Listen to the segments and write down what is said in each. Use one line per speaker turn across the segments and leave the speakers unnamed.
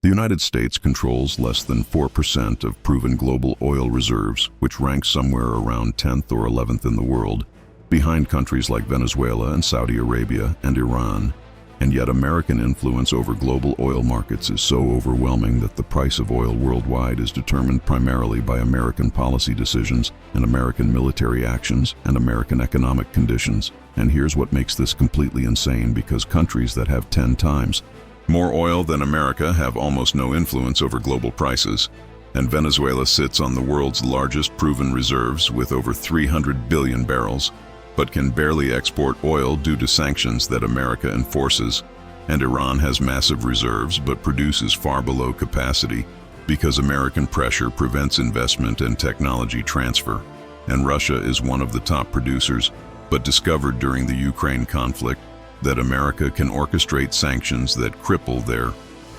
The United States controls less than 4% of proven global oil reserves, which ranks somewhere around 10th or 11th in the world, behind countries like Venezuela and Saudi Arabia and Iran. And yet American influence over global oil markets is so overwhelming that the price of oil worldwide is determined primarily by American policy decisions and American military actions and American economic conditions. And here's what makes this completely insane, because countries that have 10 times more oil than America have almost no influence over global prices. And Venezuela sits on the world's largest proven reserves with over 300 billion barrels, but can barely export oil due to sanctions that America enforces. And Iran has massive reserves but produces far below capacity because American pressure prevents investment and technology transfer. And Russia is one of the top producers, but discovered during the Ukraine conflict that America can orchestrate sanctions that cripple their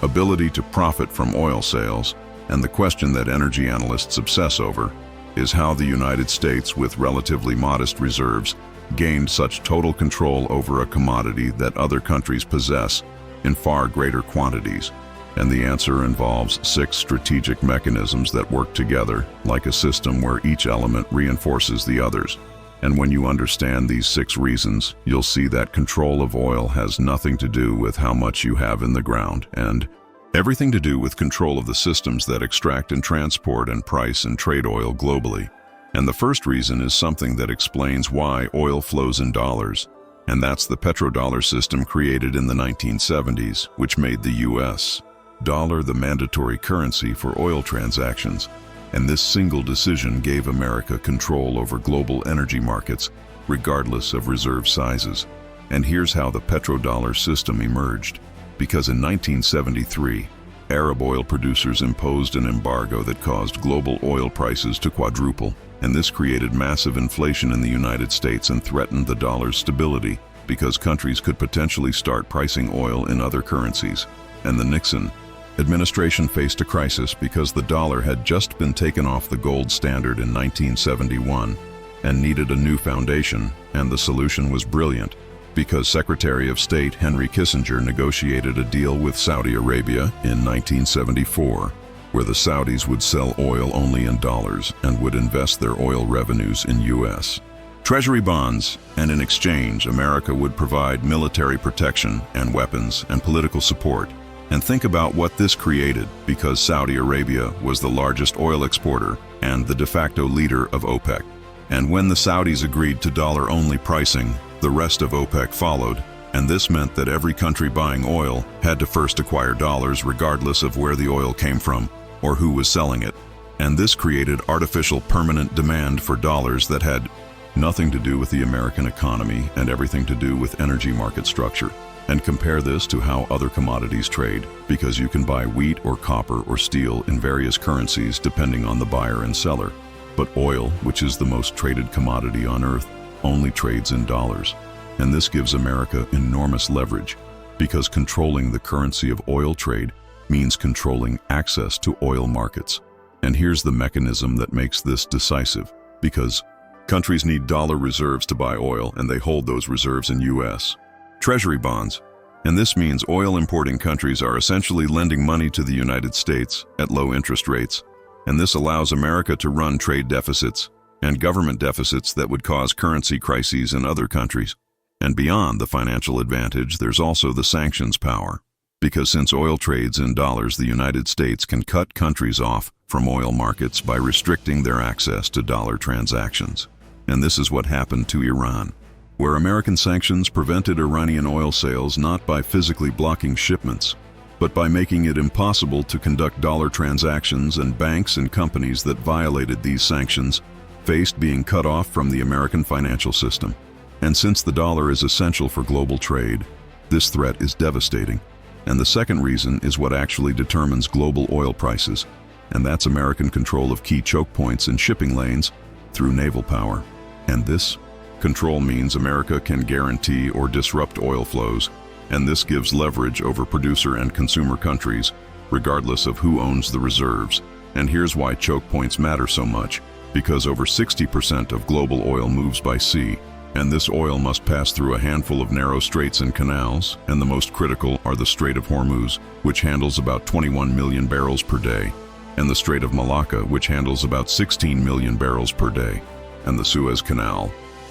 ability to profit from oil sales. And the question that energy analysts obsess over is how the United States, with relatively modest reserves, gained such total control over a commodity that other countries possess in far greater quantities. And the answer involves 6 strategic mechanisms that work together, like a system where each element reinforces the others. And when you understand these 6 reasons, you'll see that control of oil has nothing to do with how much you have in the ground, and everything to do with control of the systems that extract and transport and price and trade oil globally. And the first reason is something that explains why oil flows in dollars, and that's the petrodollar system created in the 1970s, which made the U.S. dollar the mandatory currency for oil transactions. And this single decision gave America control over global energy markets, regardless of reserve sizes. And here's how the petrodollar system emerged. Because in 1973, Arab oil producers imposed an embargo that caused global oil prices to quadruple. And this created massive inflation in the United States and threatened the dollar's stability, because countries could potentially start pricing oil in other currencies. And the Nixon administration faced a crisis because the dollar had just been taken off the gold standard in 1971 and needed a new foundation, and the solution was brilliant, because Secretary of State Henry Kissinger negotiated a deal with Saudi Arabia in 1974, where the Saudis would sell oil only in dollars and would invest their oil revenues in U.S. Treasury bonds, and in exchange, America would provide military protection and weapons and political support. And think about what this created, because Saudi Arabia was the largest oil exporter and the de facto leader of OPEC. And when the Saudis agreed to dollar-only pricing, the rest of OPEC followed, and this meant that every country buying oil had to first acquire dollars regardless of where the oil came from or who was selling it. And this created artificial permanent demand for dollars that had nothing to do with the American economy and everything to do with energy market structure. And compare this to how other commodities trade, because you can buy wheat or copper or steel in various currencies depending on the buyer and seller. But oil, which is the most traded commodity on earth, only trades in dollars. And this gives America enormous leverage, because controlling the currency of oil trade means controlling access to oil markets. And here's the mechanism that makes this decisive, because countries need dollar reserves to buy oil, and they hold those reserves in U.S. Treasury bonds. And this means oil importing countries are essentially lending money to the United States at low interest rates, and this allows America to run trade deficits and government deficits that would cause currency crises in other countries. And beyond the financial advantage, there's also the sanctions power, because since oil trades in dollars, the United States can cut countries off from oil markets by restricting their access to dollar transactions. And this is what happened to Iran, where American sanctions prevented Iranian oil sales not by physically blocking shipments, but by making it impossible to conduct dollar transactions, and banks and companies that violated these sanctions faced being cut off from the American financial system. And since the dollar is essential for global trade, this threat is devastating. And the second reason is what actually determines global oil prices, and that's American control of key choke points and shipping lanes through naval power. And this control means America can guarantee or disrupt oil flows, and this gives leverage over producer and consumer countries, regardless of who owns the reserves. And here's why choke points matter so much, because over 60% of global oil moves by sea, And this oil must pass through a handful of narrow straits and canals, and the most critical are the Strait of Hormuz, which handles about 21 million barrels per day, and the Strait of Malacca, which handles about 16 million barrels per day, and the Suez Canal,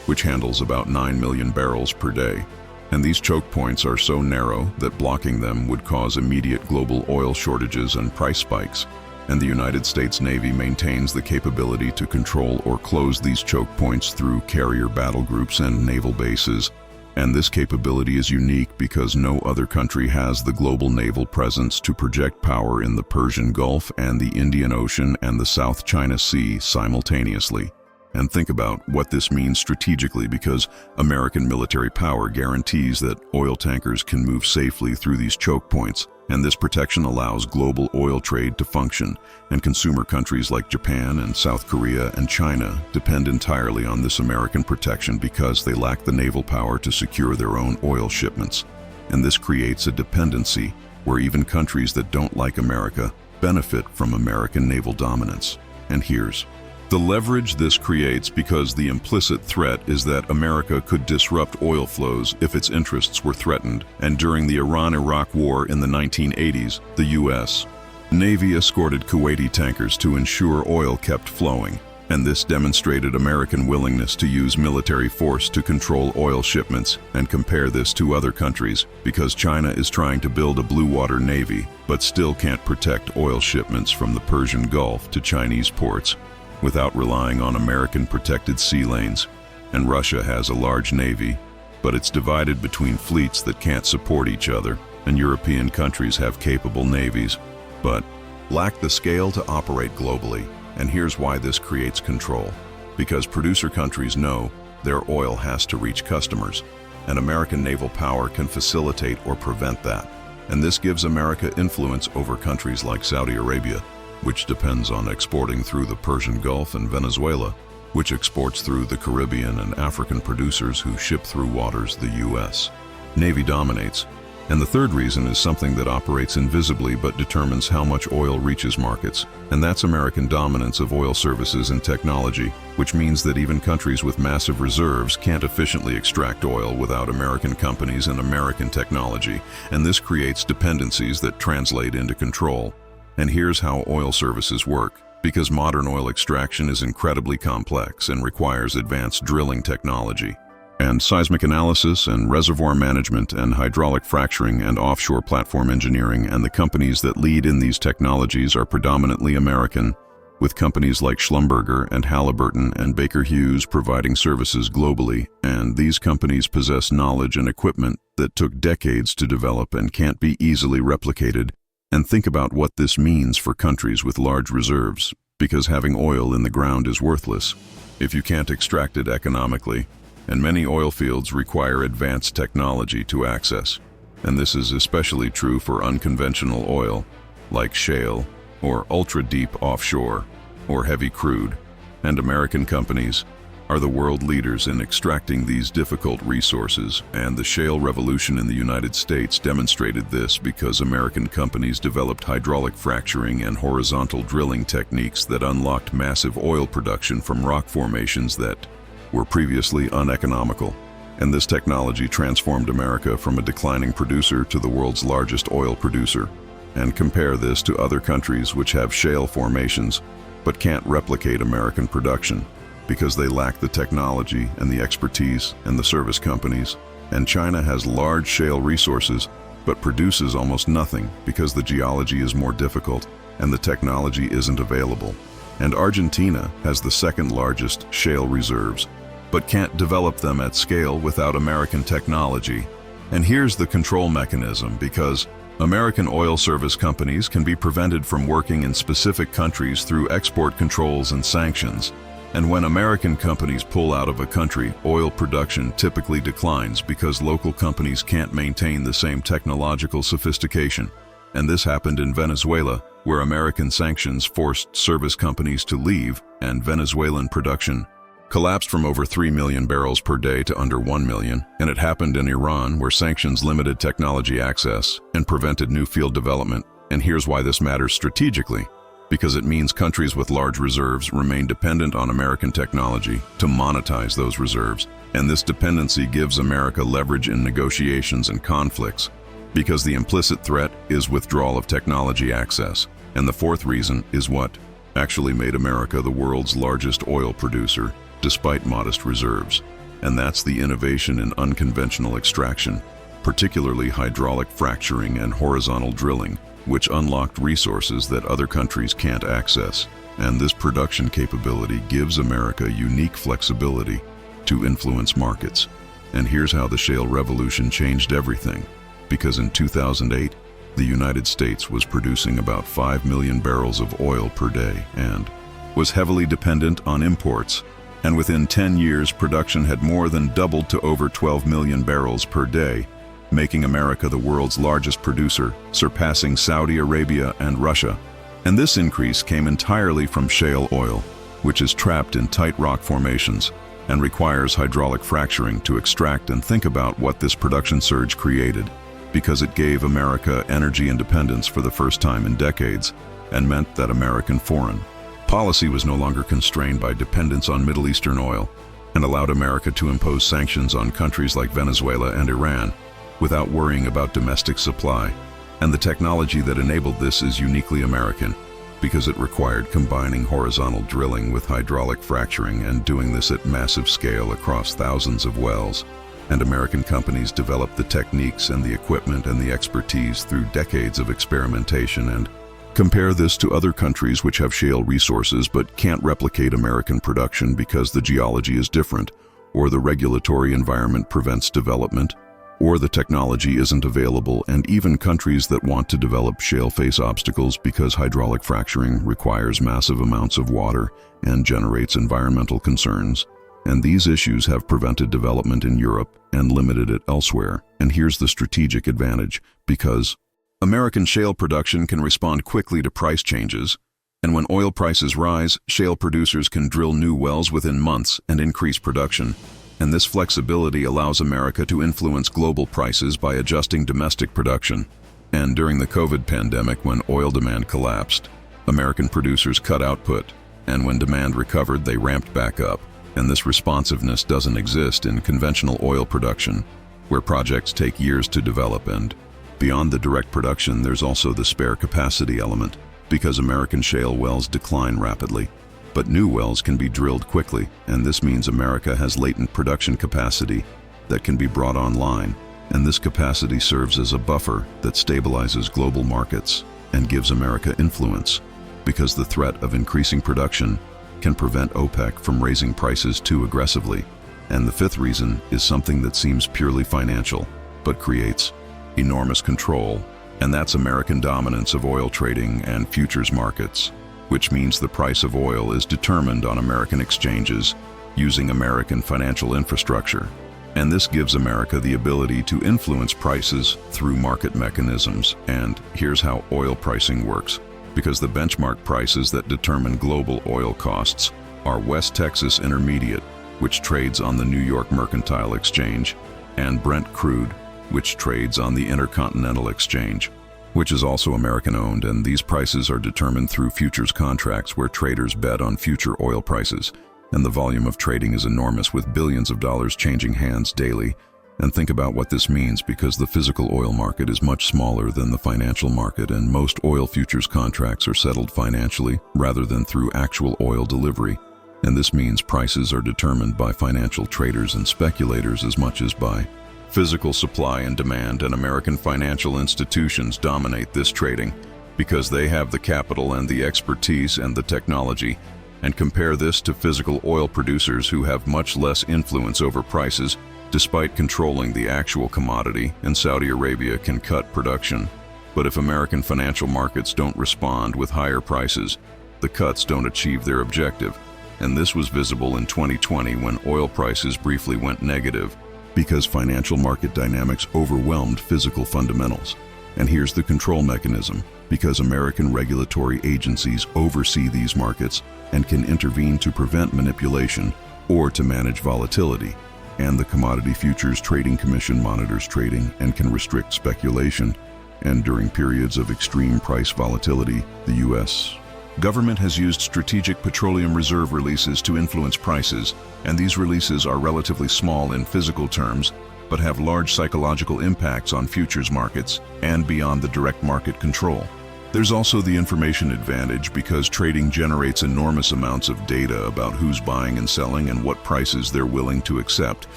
which handles about 9 million barrels per day. And these choke points are so narrow that blocking them would cause immediate global oil shortages and price spikes. And the United States Navy maintains the capability to control or close these choke points through carrier battle groups and naval bases. And this capability is unique because no other country has the global naval presence to project power in the Persian Gulf and the Indian Ocean and the South China Sea simultaneously. And think about what this means strategically, because American military power guarantees that oil tankers can move safely through these choke points, and this protection allows global oil trade to function, and consumer countries like Japan and South Korea and China depend entirely on this American protection because they lack the naval power to secure their own oil shipments. And this creates a dependency where even countries that don't like America benefit from American naval dominance. And here's the leverage this creates, because the implicit threat is that America could disrupt oil flows if its interests were threatened. And during the Iran-Iraq War in the 1980s, the U.S. Navy escorted Kuwaiti tankers to ensure oil kept flowing. And this demonstrated American willingness to use military force to control oil shipments. And compare this to other countries, because China is trying to build a blue water navy, but still can't protect oil shipments from the Persian Gulf to Chinese ports without relying on American protected sea lanes. And Russia has a large navy, but it's divided between fleets that can't support each other, and European countries have capable navies, but lack the scale to operate globally. And here's why this creates control. Because producer countries know their oil has to reach customers, and American naval power can facilitate or prevent that. And this gives America influence over countries like Saudi Arabia, which depends on exporting through the Persian Gulf, and Venezuela, which exports through the Caribbean and African producers who ship through waters the U.S. Navy dominates. And the third reason is something that operates invisibly but determines how much oil reaches markets, and that's American dominance of oil services and technology, which means that even countries with massive reserves can't efficiently extract oil without American companies and American technology, and this creates dependencies that translate into control. And here's how oil services work. Because modern oil extraction is incredibly complex and requires advanced drilling technology, and seismic analysis and reservoir management and hydraulic fracturing and offshore platform engineering, and the companies that lead in these technologies are predominantly American, with companies like Schlumberger and Halliburton and Baker Hughes providing services globally. And these companies possess knowledge and equipment that took decades to develop and can't be easily replicated. And think about what this means for countries with large reserves, because having oil in the ground is worthless if you can't extract it economically, and many oil fields require advanced technology to access. And this is especially true for unconventional oil, like shale, or ultra-deep offshore, or heavy crude. And American companies are the world leaders in extracting these difficult resources, and the shale revolution in the United States demonstrated this because American companies developed hydraulic fracturing and horizontal drilling techniques that unlocked massive oil production from rock formations that were previously uneconomical. And this technology transformed America from a declining producer to the world's largest oil producer. And compare this to other countries which have shale formations but can't replicate American production, because they lack the technology and the expertise and the service companies. And China has large shale resources, but produces almost nothing because the geology is more difficult and the technology isn't available. And Argentina has the second largest shale reserves, but can't develop them at scale without American technology. And here's the control mechanism, because American oil service companies can be prevented from working in specific countries through export controls and sanctions. And when American companies pull out of a country, oil production typically declines because local companies can't maintain the same technological sophistication. And this happened in Venezuela, where American sanctions forced service companies to leave, and Venezuelan production collapsed from over 3 million barrels per day to under 1 million. And it happened in Iran, where sanctions limited technology access and prevented new field development. And here's why this matters strategically. because it means countries with large reserves remain dependent on American technology to monetize those reserves, and this dependency gives America leverage in negotiations and conflicts, because the implicit threat is withdrawal of technology access. And the fourth reason is what actually made America the world's largest oil producer, despite modest reserves, and that's the innovation in unconventional extraction, particularly hydraulic fracturing and horizontal drilling, which unlocked resources that other countries can't access. And this production capability gives America unique flexibility to influence markets. And here's how the shale revolution changed everything. Because in 2008, the United States was producing about 5 million barrels of oil per day and was heavily dependent on imports. And within 10 years, production had more than doubled to over 12 million barrels per day, making America the world's largest producer, surpassing Saudi Arabia and Russia. And this increase came entirely from shale oil, which is trapped in tight rock formations and requires hydraulic fracturing to extract. And think about what this production surge created, because it gave America energy independence for the first time in decades and meant that American foreign policy was no longer constrained by dependence on Middle Eastern oil and allowed America to impose sanctions on countries like Venezuela and Iran without worrying about domestic supply. And the technology that enabled this is uniquely American, because it required combining horizontal drilling with hydraulic fracturing and doing this at massive scale across thousands of wells. And American companies developed the techniques and the equipment and the expertise through decades of experimentation. And compare this to other countries which have shale resources but can't replicate American production because the geology is different, or the regulatory environment prevents development, or the technology isn't available. And even countries that want to develop shale face obstacles because hydraulic fracturing requires massive amounts of water and generates environmental concerns. And these issues have prevented development in Europe and limited it elsewhere. And here's the strategic advantage, because American shale production can respond quickly to price changes, and when oil prices rise, shale producers can drill new wells within months and increase production. And this flexibility allows America to influence global prices by adjusting domestic production. And during the COVID pandemic, when oil demand collapsed, American producers cut output, and when demand recovered, they ramped back up. And this responsiveness doesn't exist in conventional oil production, where projects take years to develop. And beyond the direct production, there's also the spare capacity element, because American shale wells decline rapidly, but new wells can be drilled quickly, and this means America has latent production capacity that can be brought online. And this capacity serves as a buffer that stabilizes global markets and gives America influence, because the threat of increasing production can prevent OPEC from raising prices too aggressively. And the fifth reason is something that seems purely financial, but creates enormous control, and that's American dominance of oil trading and futures markets, which means the price of oil is determined on American exchanges using American financial infrastructure. And this gives America the ability to influence prices through market mechanisms. And here's how oil pricing works. Because the benchmark prices that determine global oil costs are West Texas Intermediate, which trades on the New York Mercantile Exchange, and Brent Crude, which trades on the Intercontinental Exchange, which is also American-owned. And these prices are determined through futures contracts where traders bet on future oil prices. And the volume of trading is enormous, with billions of dollars changing hands daily. And think about what this means, because the physical oil market is much smaller than the financial market, and most oil futures contracts are settled financially rather than through actual oil delivery. And this means prices are determined by financial traders and speculators as much as by physical supply and demand. And American financial institutions dominate this trading because they have the capital and the expertise and the technology. And compare this to physical oil producers who have much less influence over prices, despite controlling the actual commodity, and Saudi Arabia can cut production. But if American financial markets don't respond with higher prices, the cuts don't achieve their objective. And this was visible in 2020 when oil prices briefly went negative, because financial market dynamics overwhelmed physical fundamentals. And here's the control mechanism, because American regulatory agencies oversee these markets and can intervene to prevent manipulation or to manage volatility. And the Commodity Futures Trading Commission monitors trading and can restrict speculation. And during periods of extreme price volatility, the U.S. Government has used strategic petroleum reserve releases to influence prices, and these releases are relatively small in physical terms, but have large psychological impacts on futures markets and beyond the direct market control. There's also the information advantage because trading generates enormous amounts of data about who's buying and selling and what prices they're willing to accept,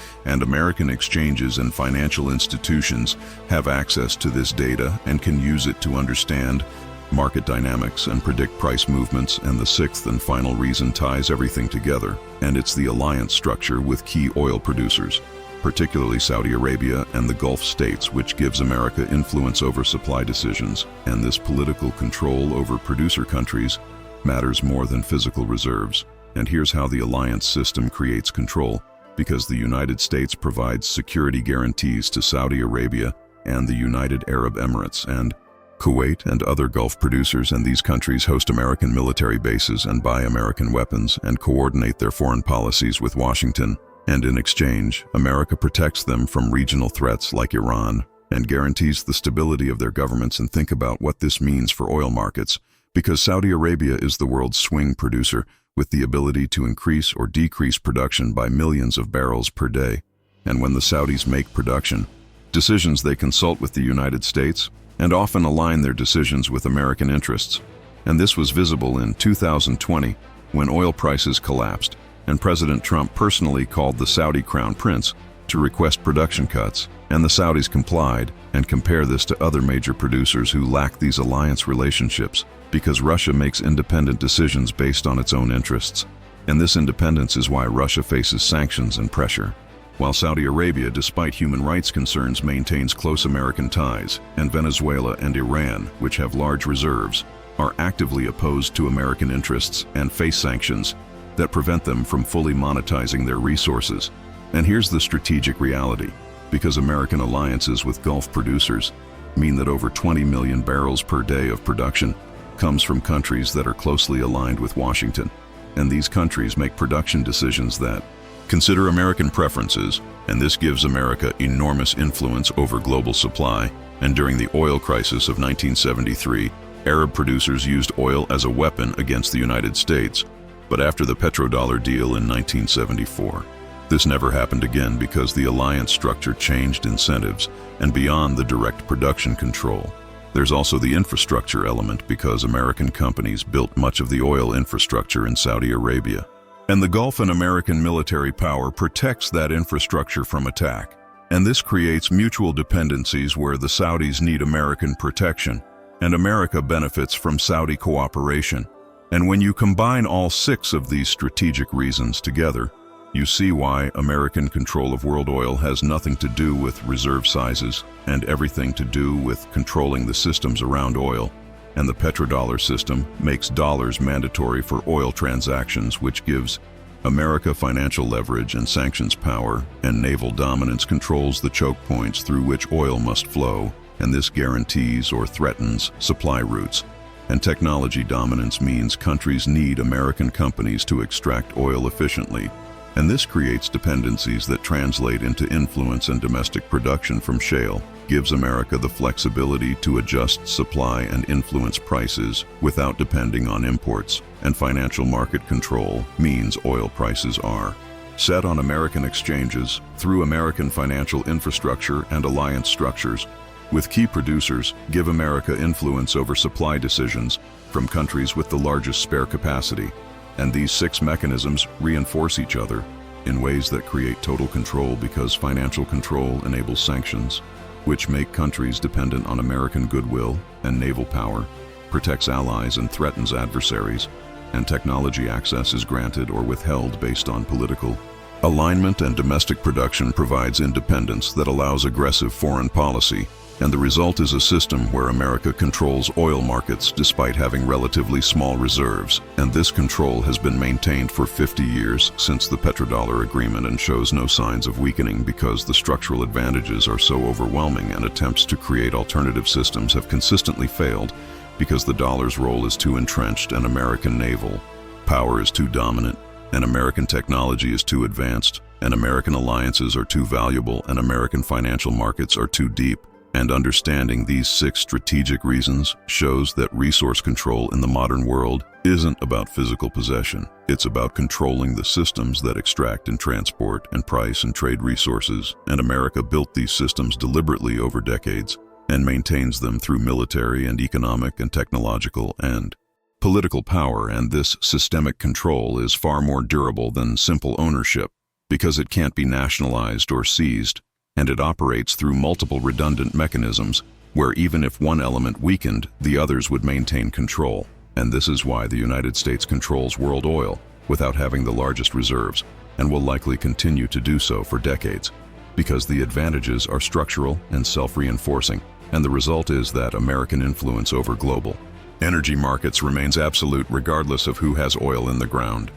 and American exchanges and financial institutions have access to this data and can use it to understand market dynamics and predict price movements. And the sixth and final reason ties everything together, and it's the alliance structure with key oil producers, particularly Saudi Arabia and the Gulf states, which gives America influence over supply decisions. And this political control over producer countries matters more than physical reserves. And here's how the alliance system creates control: because the United States provides security guarantees to Saudi Arabia and the United Arab Emirates and Kuwait and other Gulf producers, and these countries host American military bases and buy American weapons and coordinate their foreign policies with Washington. And in exchange, America protects them from regional threats like Iran and guarantees the stability of their governments. And think about what this means for oil markets, because Saudi Arabia is the world's swing producer with the ability to increase or decrease production by millions of barrels per day. And when the Saudis make production decisions, they consult with the United States and often align their decisions with American interests. And this was visible in 2020 when oil prices collapsed, and President Trump personally called the Saudi crown prince to request production cuts, and the Saudis complied. And compare this to other major producers who lack these alliance relationships, because Russia makes independent decisions based on its own interests. And this independence is why Russia faces sanctions and pressure, while Saudi Arabia, despite human rights concerns, maintains close American ties, and Venezuela and Iran, which have large reserves, are actively opposed to American interests and face sanctions that prevent them from fully monetizing their resources. And here's the strategic reality: because American alliances with Gulf producers mean that over 20 million barrels per day of production comes from countries that are closely aligned with Washington. And these countries make production decisions that consider American preferences, and this gives America enormous influence over global supply. And during the oil crisis of 1973, Arab producers used oil as a weapon against the United States. But after the petrodollar deal in 1974, this never happened again, because the alliance structure changed incentives and beyond the direct production control. There's also the infrastructure element, because American companies built much of the oil infrastructure in Saudi Arabia. And the Gulf and American military power protects that infrastructure from attack. And this creates mutual dependencies where the Saudis need American protection, and America benefits from Saudi cooperation. And when you combine all six of these strategic reasons together, you see why American control of world oil has nothing to do with reserve sizes and everything to do with controlling the systems around oil. And the petrodollar system makes dollars mandatory for oil transactions, which gives America financial leverage and sanctions power, and naval dominance controls the choke points through which oil must flow, and this guarantees or threatens supply routes. And technology dominance means countries need American companies to extract oil efficiently, and this creates dependencies that translate into influence, and domestic production from shale gives America the flexibility to adjust supply and influence prices without depending on imports. And financial market control means oil prices are set on American exchanges through American financial infrastructure, and alliance structures with key producers give America influence over supply decisions from countries with the largest spare capacity. And these six mechanisms reinforce each other in ways that create total control, because financial control enables sanctions, which make countries dependent on American goodwill, and naval power protects allies and threatens adversaries, and technology access is granted or withheld based on political alignment, and domestic production provides independence that allows aggressive foreign policy. And the result is a system where America controls oil markets despite having relatively small reserves. And this control has been maintained for 50 years since the petrodollar agreement, and shows no signs of weakening, because the structural advantages are so overwhelming, and attempts to create alternative systems have consistently failed, because the dollar's role is too entrenched, and American naval power is too dominant, and American technology is too advanced, and American alliances are too valuable, and American financial markets are too deep. And understanding these 6 strategic reasons shows that resource control in the modern world isn't about physical possession. It's about controlling the systems that extract and transport and price and trade resources, and America built these systems deliberately over decades and maintains them through military and economic and technological and political power, and this systemic control is far more durable than simple ownership because it can't be nationalized or seized, and it operates through multiple redundant mechanisms where even if one element weakened, the others would maintain control. And this is why the United States controls world oil without having the largest reserves, and will likely continue to do so for decades, because the advantages are structural and self-reinforcing, and the result is that American influence over global energy markets remains absolute regardless of who has oil in the ground.